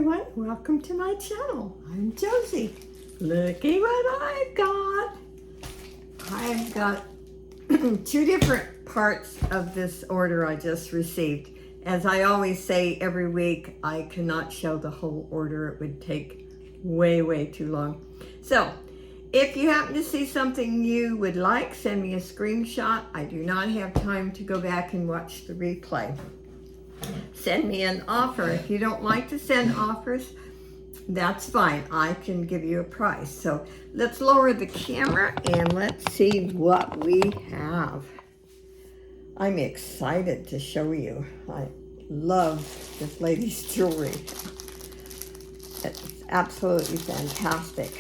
everyone, welcome to my channel. I'm Josie. Looky what I've got. I've got two different parts of this order I just received. As I always say every week, I cannot show the whole order. It would take way too long. So if you happen to see something you would like, send me a screenshot. I do not have time to go back and watch the replay. Send me an offer. If you don't like to send offers, that's fine. I can give you a price. So let's lower the camera and let's see what we have. I'm excited to show you. I love this lady's jewelry. It's absolutely fantastic.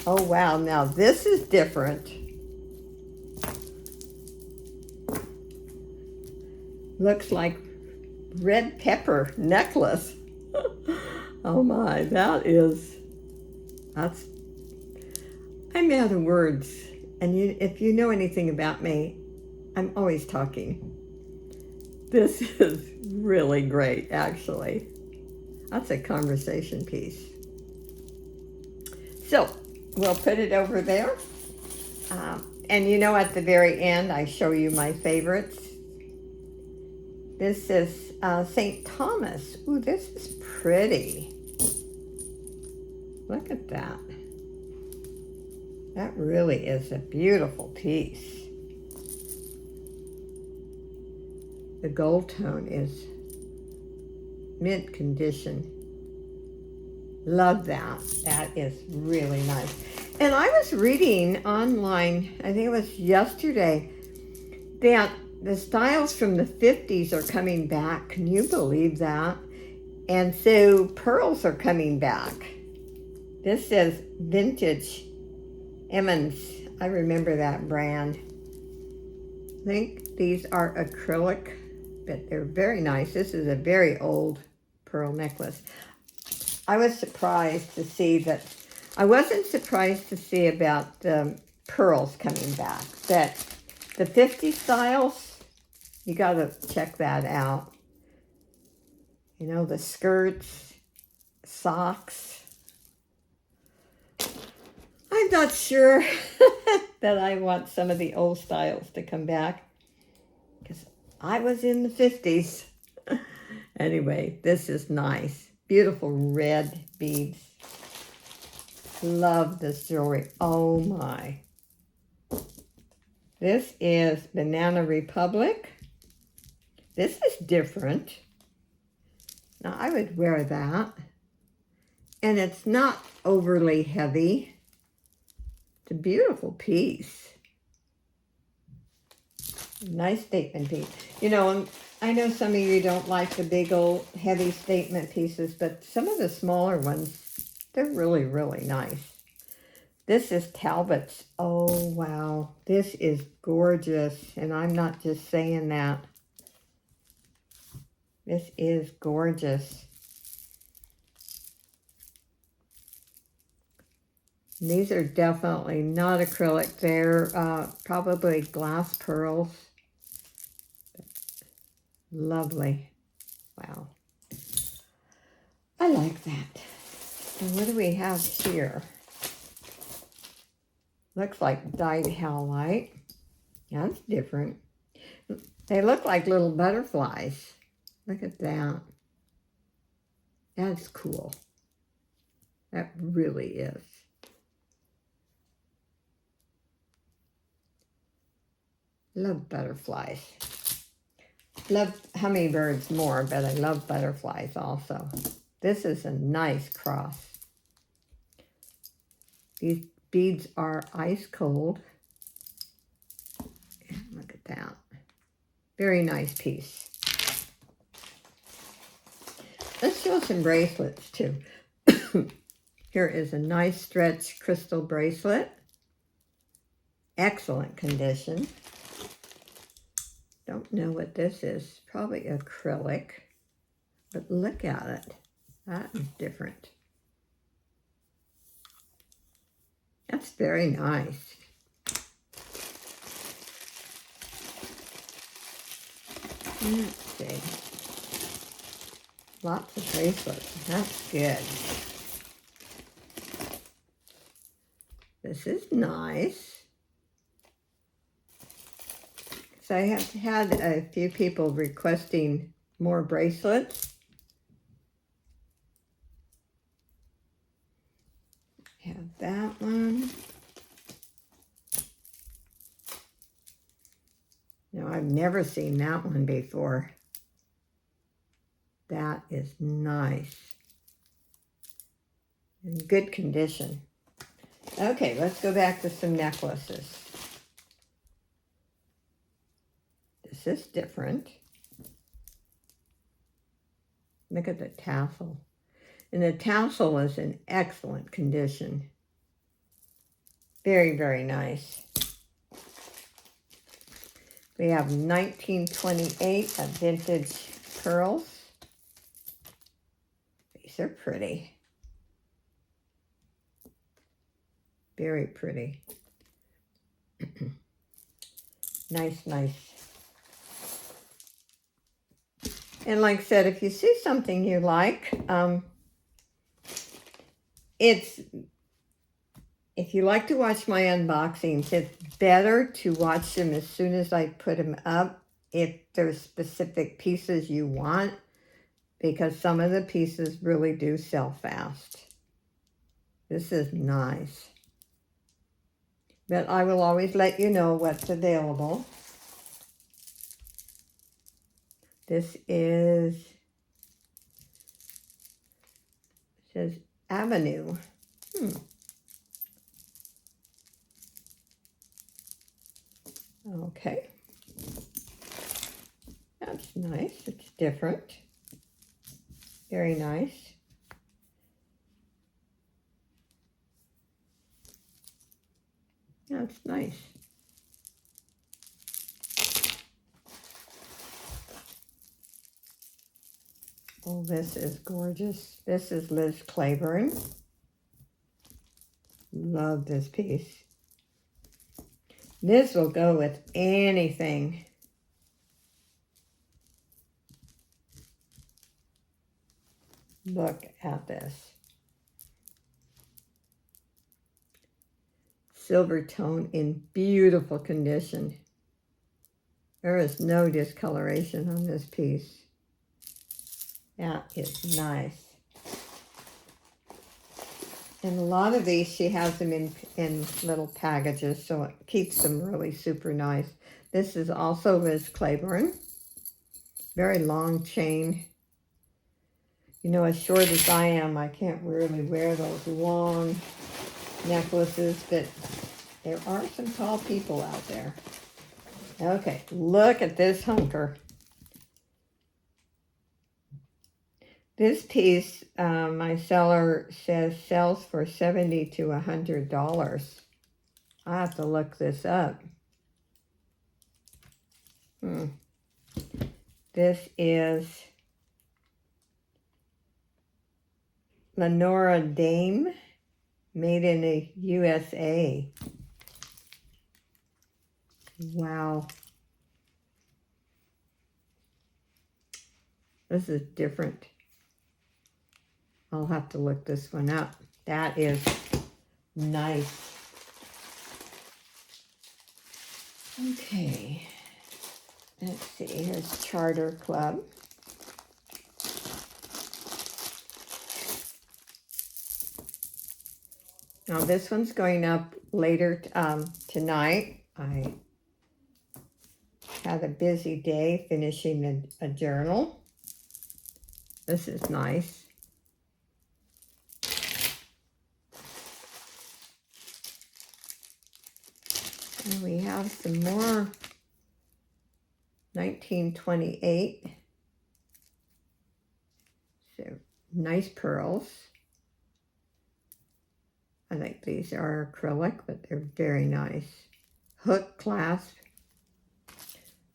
Oh wow, now this is different. Looks like red pepper necklace. Oh my, I'm out of words. And if you know anything about me, I'm always talking. This is really great, actually. That's a conversation piece. So we'll put it over there. And you know, at the very end, I show you my favorites. This is St. Thomas. Ooh, this is pretty. Look at that. That really is a beautiful piece. The gold tone is mint condition. Love that. That is really nice. And I was reading online, I think it was yesterday, that the styles from the 50s are coming back. Can you believe that? And so pearls are coming back. This says Vintage Emmons. I remember that brand. I think these are acrylic, but they're very nice. This is a very old pearl necklace. I was surprised to see that. I wasn't surprised to see about the pearls coming back, but the 50 styles, you got to check that out. You know, the skirts, socks. I'm not sure that I want some of the old styles to come back because I was in the 50s. Anyway, this is nice. Beautiful red beads. Love this jewelry. Oh my. This is Banana Republic. This is different. Now I would wear that. And it's not overly heavy. It's a beautiful piece. Nice statement piece. You know, I know some of you don't like the big old heavy statement pieces, but some of the smaller ones, they're really nice. This is Talbot's. Oh, wow. This is gorgeous. And I'm not just saying that. This is gorgeous. These are definitely not acrylic. They're probably glass pearls. Lovely. Wow. I like that. And what do we have here? Looks like dyed howlite. That's different. They look like little butterflies. Look at that. That's cool. That really is. Love butterflies. Love hummingbirds more, but I love butterflies also. This is a nice cross. These beads are ice cold. Look at that. Very nice piece. Let's show some bracelets too. Here is a nice stretch crystal bracelet. Excellent condition. Don't know what this is. Probably acrylic. But look at it. That is different. That's very nice. Let's see. Lots of bracelets. That's good. This is nice. So I have had a few people requesting more bracelets. Have that one. No, I've never seen that one before. That is nice. In good condition. Okay, let's go back to some necklaces. This is different. Look at the tassel. And the tassel is in excellent condition. Very, very nice. We have 1928 of vintage pearls. These are pretty. Very pretty. Nice, nice. And like I said, if you see something you like, if you like to watch my unboxings, it's better to watch them as soon as I put them up if there's specific pieces you want, because some of the pieces really do sell fast. This is nice. But I will always let you know what's available. This is, it says Avenue. Okay. That's nice. It's different. Very nice. That's nice. Oh, this is gorgeous. This is Liz Claiborne. Love this piece. This will go with anything. Look at this. Silver tone in beautiful condition. There is no discoloration on this piece. That is nice. And a lot of these, she has them in little packages, so it keeps them really super nice. This is also Liz Claiborne. Very long chain. You know, as short as I am, I can't really wear those long necklaces, but there are some tall people out there. Okay, look at this hunker. This piece, my seller says sells for $70 to $100. I have to look this up. This is Lenora Dame, made in the USA. Wow. This is different. I'll have to look this one up. That is nice. Okay. Let's see. Here's Charter Club. Now this one's going up later tonight. I had a busy day finishing a journal. This is nice. And we have some more 1928. So nice pearls. I think these are acrylic, but they're very nice. Hook clasp.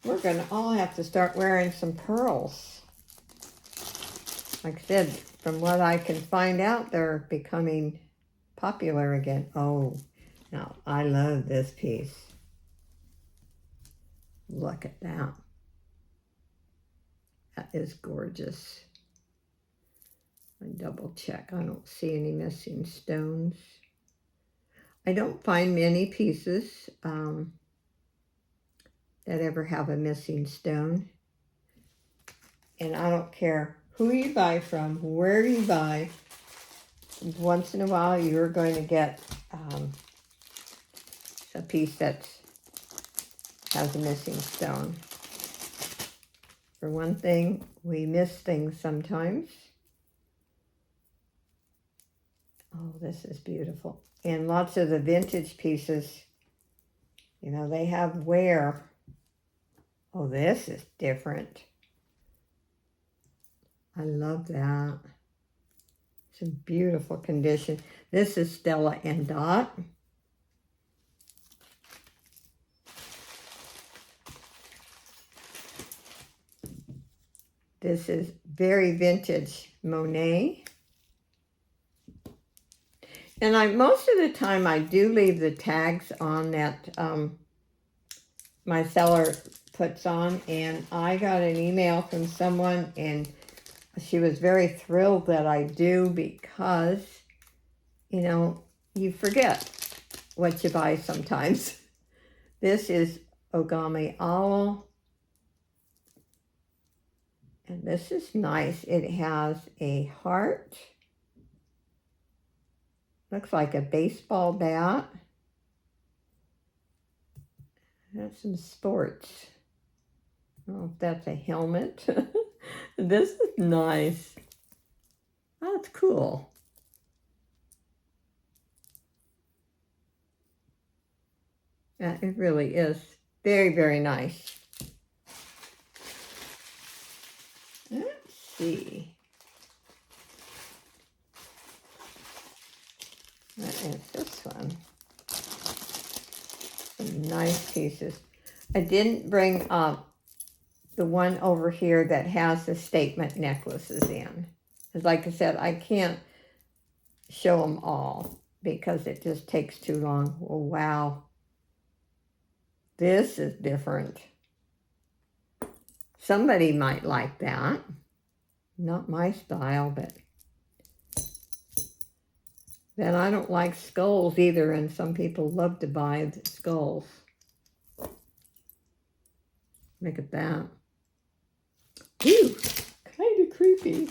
We're gonna all have to start wearing some pearls. Like I said, from what I can find out, they're becoming popular again. Oh, now I love this piece. Look at that. That is gorgeous. I double check. I don't see any missing stones. I don't find many pieces that ever have a missing stone. And I don't care who you buy from, where you buy. Once in a while, you're going to get a piece that has a missing stone. For one thing, we miss things sometimes. Oh, this is beautiful. And lots of the vintage pieces, you know, they have wear. Oh, this is different. I love that. It's in beautiful condition. This is Stella and Dot. This is very vintage Monet. And most of the time I do leave the tags on that my seller puts on. And I got an email from someone and she was very thrilled that I do because, you know, you forget what you buy sometimes. This is Ogami Owl. And this is nice. It has a heart. Looks like a baseball bat. That's some sports. I don't know if that's a helmet. This is nice. That's cool. Yeah, it really is. Very, very nice. Let's see. What is this one? Some nice pieces. I didn't bring up the one over here that has the statement necklaces in. Because like I said, I can't show them all because it just takes too long. Oh, wow. This is different. Somebody might like that. Not my style, but then I don't like skulls either, and some people love to buy the skulls. Look at that. Ooh, kind of creepy.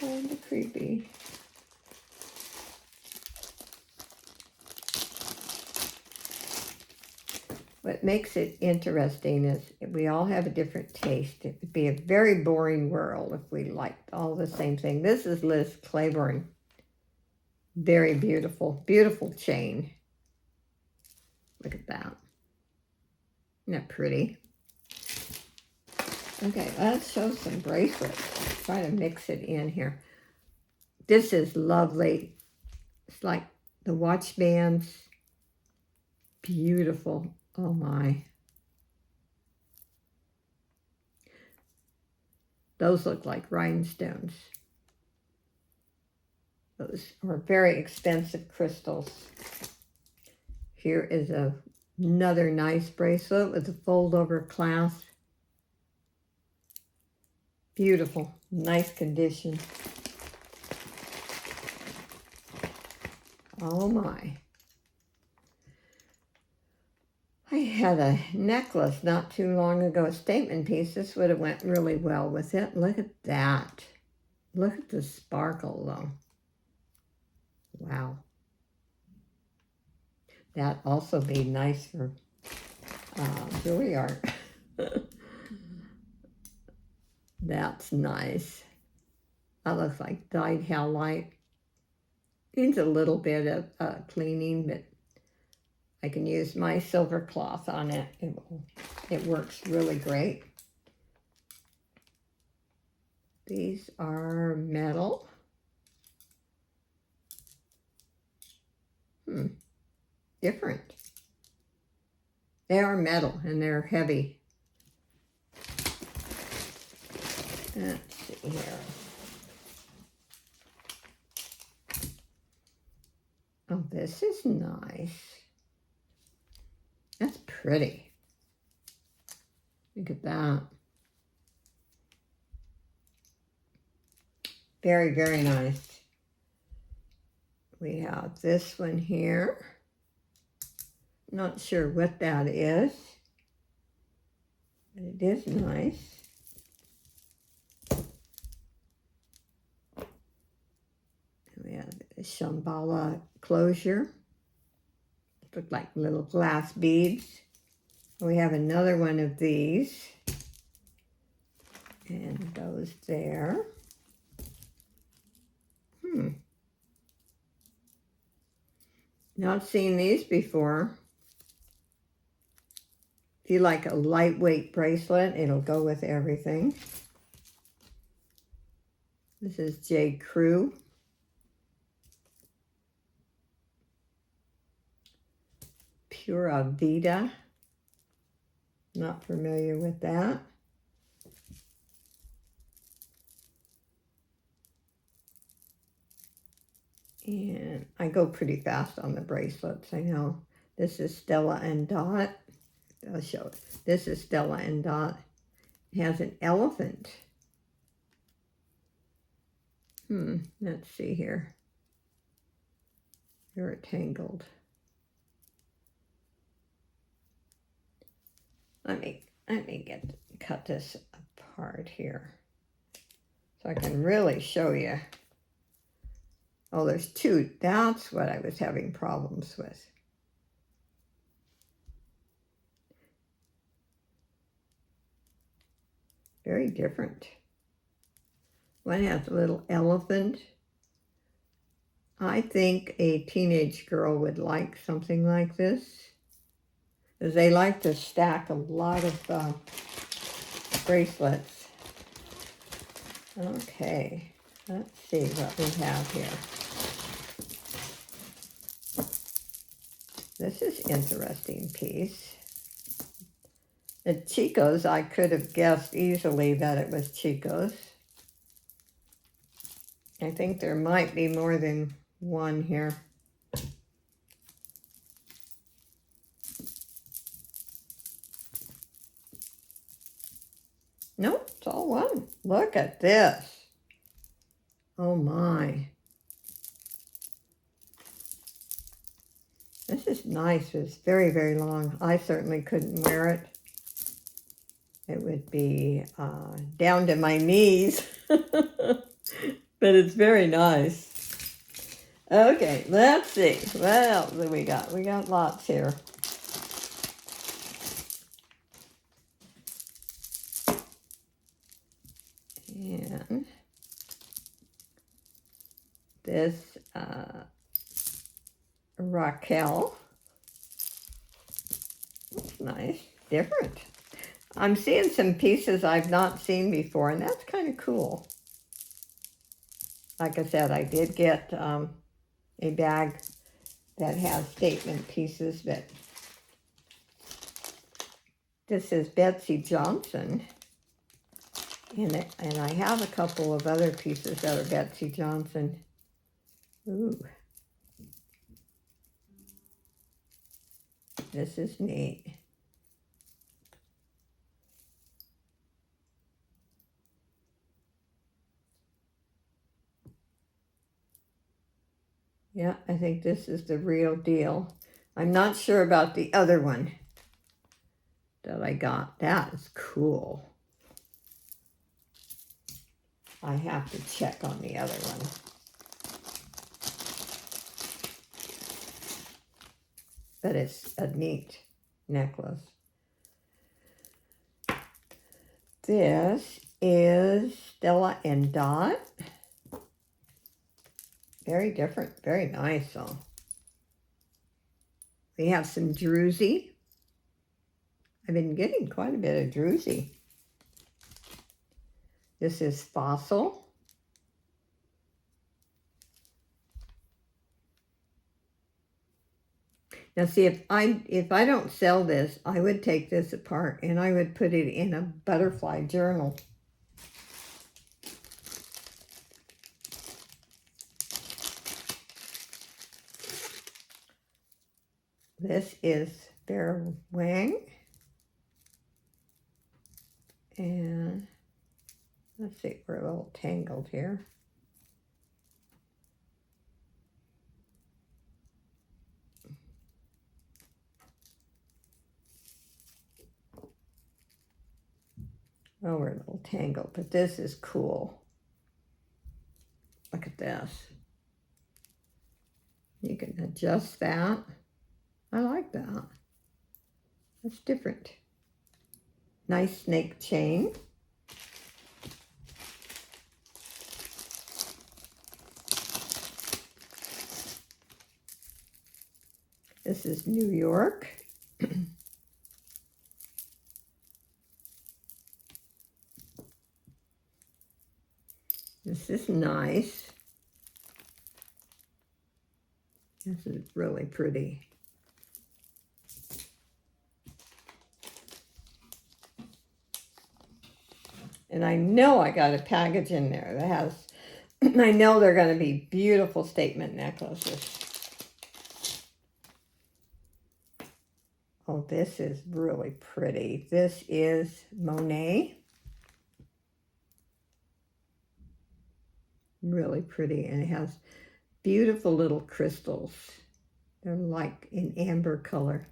Kind of creepy. What makes it interesting is we all have a different taste. It would be a very boring world if we liked all the same thing. This is Liz Claiborne. Very beautiful, beautiful chain. Look at that. Isn't that pretty? Okay, let's show some bracelets. Try to mix it in here. This is lovely. It's like the watch bands. Beautiful. Oh my. Those look like rhinestones. Those are very expensive crystals. Here is another nice bracelet with a fold-over clasp. Beautiful, nice condition. Oh my. I had a necklace not too long ago, a statement piece. This would have went really well with it. Look at that. Look at the sparkle though. Wow. That also be nice for jewelry art. That's nice. That looks like dyed halite. Needs a little bit of cleaning, but I can use my silver cloth on it. It works really great. These are metal. Different. They are metal and they're heavy. Let's see here. Oh, this is nice. That's pretty. Look at that. Very, very nice. We have this one here. Not sure what that is, but it is nice. We have a Shambhala closure. Look like little glass beads. We have another one of these. And goes there. Not seen these before. If you like a lightweight bracelet, it'll go with everything. This is J. Crew. Pura Vida. Not familiar with that. And I go pretty fast on the bracelets, I know. This is Stella and Dot. I'll show it. This is Stella and Dot. It has an elephant. Let's see here. They're tangled. Let me cut this apart here so I can really show you. Oh, there's two. That's what I was having problems with. Very different. One has a little elephant. I think a teenage girl would like something like this, because they like to stack a lot of bracelets. Okay, let's see what we have here. This is interesting piece. The Chico's, I could have guessed easily that it was Chico's. I think there might be more than one here. Nope, it's all one. Look at this. Oh my. This is nice. It's very, very long. I certainly couldn't wear it. It would be down to my knees. But it's very nice. Okay, let's see. What else do we got? We got lots here. And this Raquel. That's nice. Different. I'm seeing some pieces I've not seen before, and that's kind of cool. Like I said, I did get a bag that has statement pieces, but this is Betsey Johnson. And I have a couple of other pieces that are Betsey Johnson. Ooh. This is neat. Yeah, I think this is the real deal. I'm not sure about the other one that I got. That is cool. I have to check on the other one. But it's a neat necklace. This is Stella and Dot. Very different, very nice though. We have some druzy. I've been getting quite a bit of druzy. This is Fossil. Now see, if I don't sell this, I would take this apart and I would put it in a butterfly journal. This is Vera Wang. And let's see, we're a little tangled here. Oh, we're a little tangled, but this is cool. Look at this. You can adjust that. I like that. That's different. Nice snake chain. This is New York. This is nice. This is really pretty. And I know I got a package in there that has, I know they're going to be beautiful statement necklaces. Oh, this is really pretty. This is Monet. Really pretty, and it has beautiful little crystals. They're like in amber color.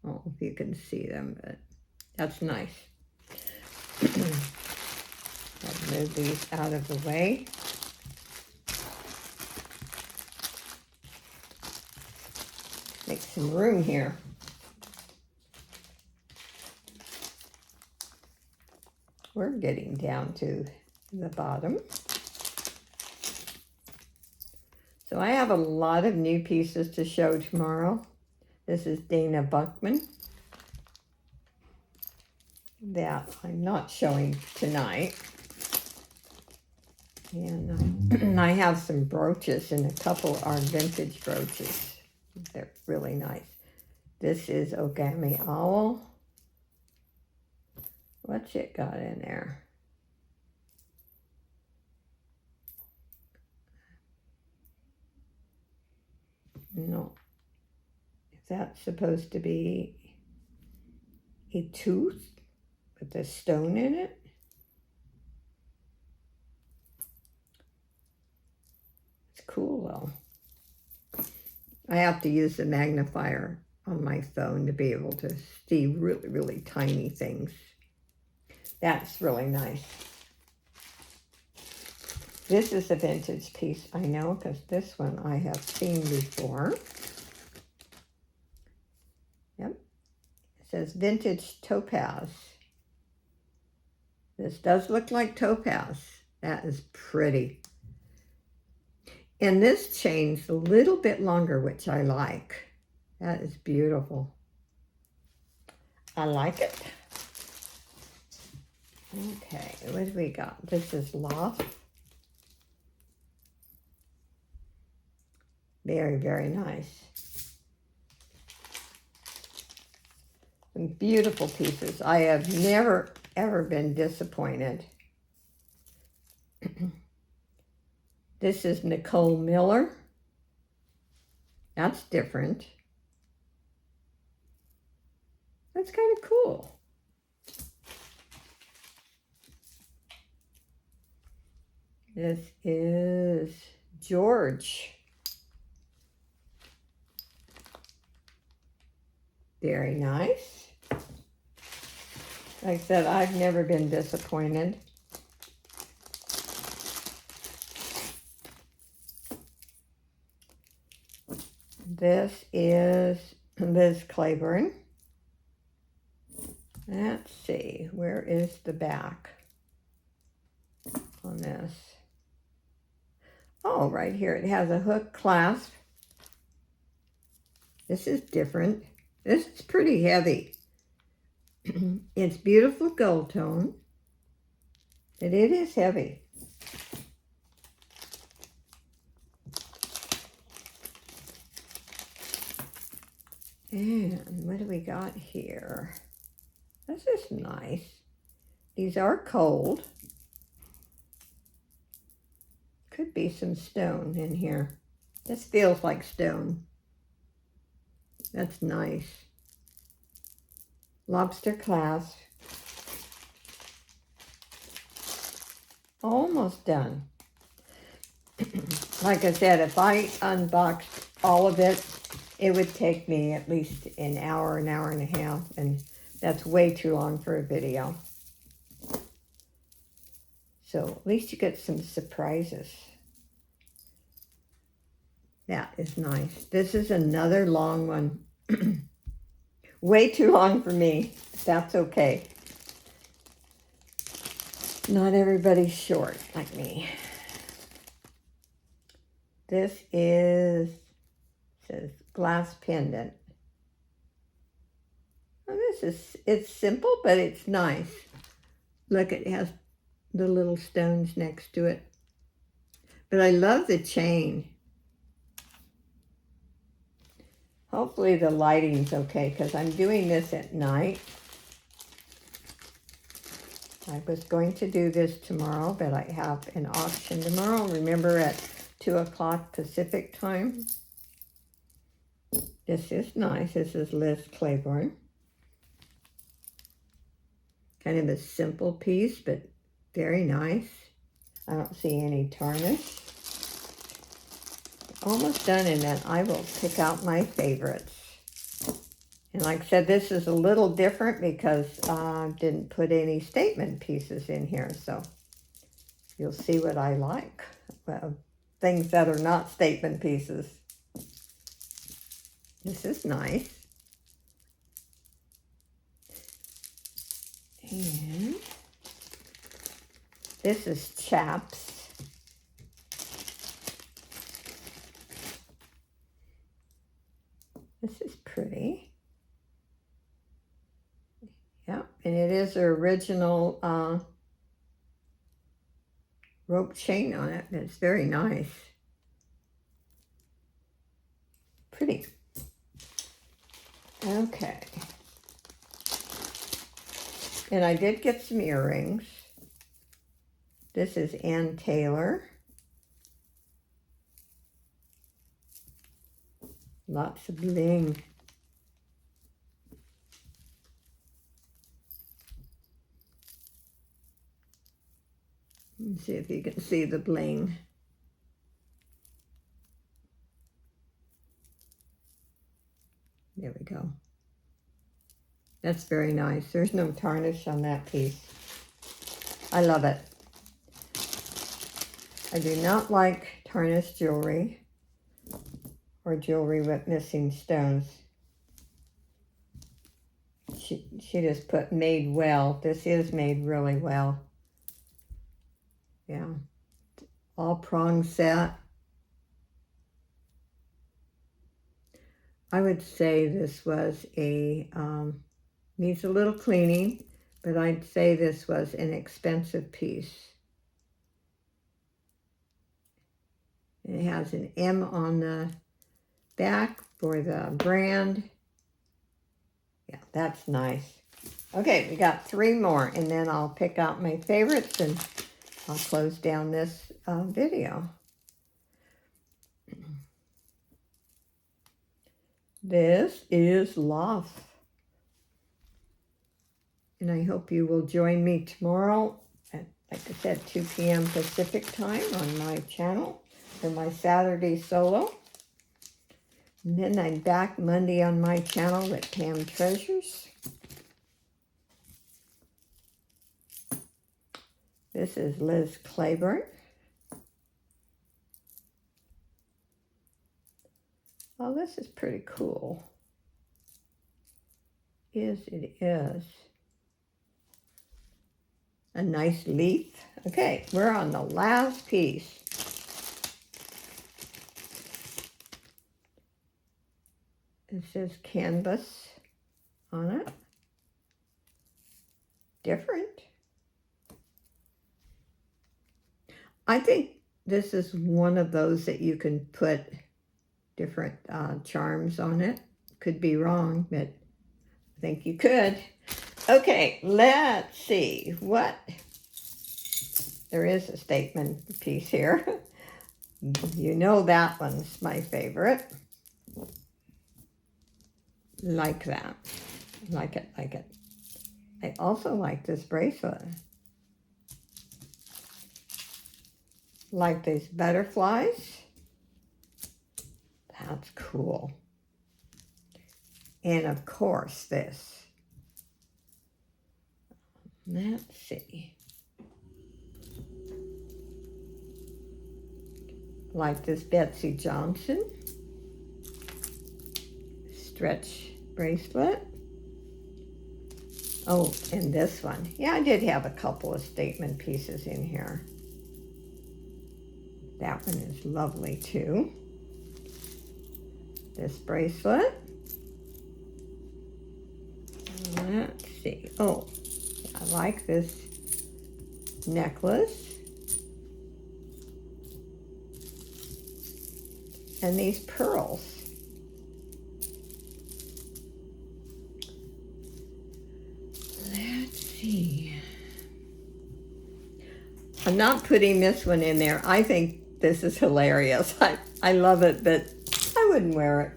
I don't know if you can see them, but that's nice. I'll move these out of the way. Make some room here. We're getting down to the bottom. So I have a lot of new pieces to show tomorrow. This is Dana Buchman that I'm not showing tonight. And I have some brooches, and a couple are vintage brooches. They're really nice. This is Ogami Owl. What's it got in there? No. Is that supposed to be a tooth with a stone in it? It's cool though. I have to use the magnifier on my phone to be able to see really, really tiny things. That's really nice. This is a vintage piece, I know, because this one I have seen before. Yep. It says vintage topaz. This does look like topaz. That is pretty. And this chain's a little bit longer, which I like. That is beautiful. I like it. Okay, what do we got? This is Loft. Very, very nice. Some beautiful pieces. I have never, ever been disappointed. This is Nicole Miller. That's different. That's kind of cool. This is George. Very nice. Like I said, I've never been disappointed. This is Liz Claiborne. Let's see, where is the back on this? Oh, right here. It has a hook clasp. This is different. This is pretty heavy. It's beautiful gold tone, but it is heavy. And what do we got here? This is nice. These are cold. Could be some stone in here. This feels like stone. That's nice. Lobster clasp. Almost done. Like I said, if I unboxed all of it, it would take me at least an hour and a half, and that's way too long for a video. So at least you get some surprises. That is nice. This is another long one. Way too long for me. That's okay. Not everybody's short like me. This says glass pendant. Well, it's simple, but it's nice. Look, it has the little stones next to it. But I love the chain. Hopefully the lighting's okay because I'm doing this at night. I was going to do this tomorrow, but I have an auction tomorrow. Remember, at 2 o'clock Pacific time. This is nice. This is Liz Claiborne. Kind of a simple piece, but very nice. I don't see any tarnish. Almost done, and then I will pick out my favorites. And like I said, this is a little different because I didn't put any statement pieces in here, so you'll see what I like. Well, things that are not statement pieces. This is nice. And this is Chaps. This is pretty. Yeah, and it is the original rope chain on it. It's very nice. Pretty. Okay. And I did get some earrings. This is Ann Taylor. Lots of bling. Let's see if you can see the bling. There we go. That's very nice. There's no tarnish on that piece. I love it. I do not like tarnished jewelry or jewelry with missing stones. She just put made well. This is made really well. Yeah. All prong set. I would say this was a, needs a little cleaning, but I'd say this was an expensive piece. It has an M on the back for the brand. Yeah, that's nice. Okay, we got 3 more, and then I'll pick out my favorites and I'll close down this video. This is Loft. And I hope you will join me tomorrow at, like I said, 2 p.m. Pacific time on my channel for my Saturday solo. And then I'm back Monday on my channel with Pam Treasures. This is Liz Claiborne. Oh, this is pretty cool. Yes, it is. A nice leaf. Okay, we're on the last piece. It says canvas on it. Different. I think this is one of those that you can put different charms on it. Could be wrong, but I think you could. Okay, let's see what. There is a statement piece here. You know that one's my favorite. Like that. Like it, like it. I also like this bracelet. Like these butterflies. That's cool. And of course this. Let's see. like this Betsey Johnson stretch bracelet. Oh, and this one. Yeah, I did have a couple of statement pieces in here. That one is lovely too. This bracelet. Let's see. Oh, I like this necklace. And these pearls. Let's see. I'm not putting this one in there. I think this is hilarious. I love it, but I wouldn't wear it.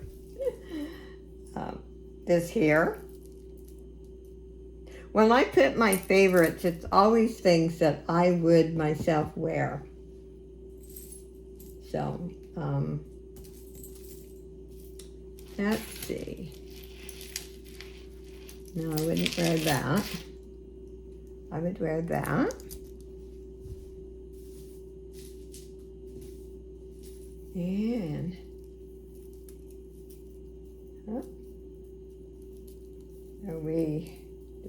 This here. When I put my favorites, it's always things that I would myself wear. So, let's see. No, I wouldn't wear that. I would wear that. And do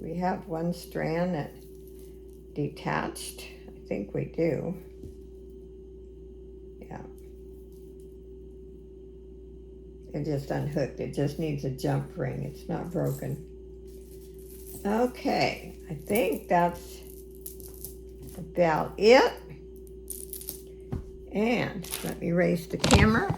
we have one strand that detached? I think we do. Yeah. It just unhooked. It just needs a jump ring. It's not broken. Okay, I think that's about it. And let me raise the camera.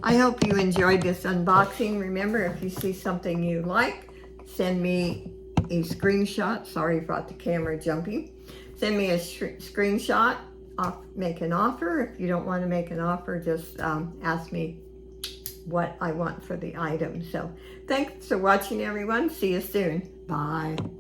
I hope you enjoyed this unboxing. Remember, if you see something you like, send me a screenshot. Sorry about the camera jumping. Send me a screenshot. Make an offer. If you don't want to make an offer, just ask me what I want for the item. So thanks for watching, everyone. See you soon. Bye.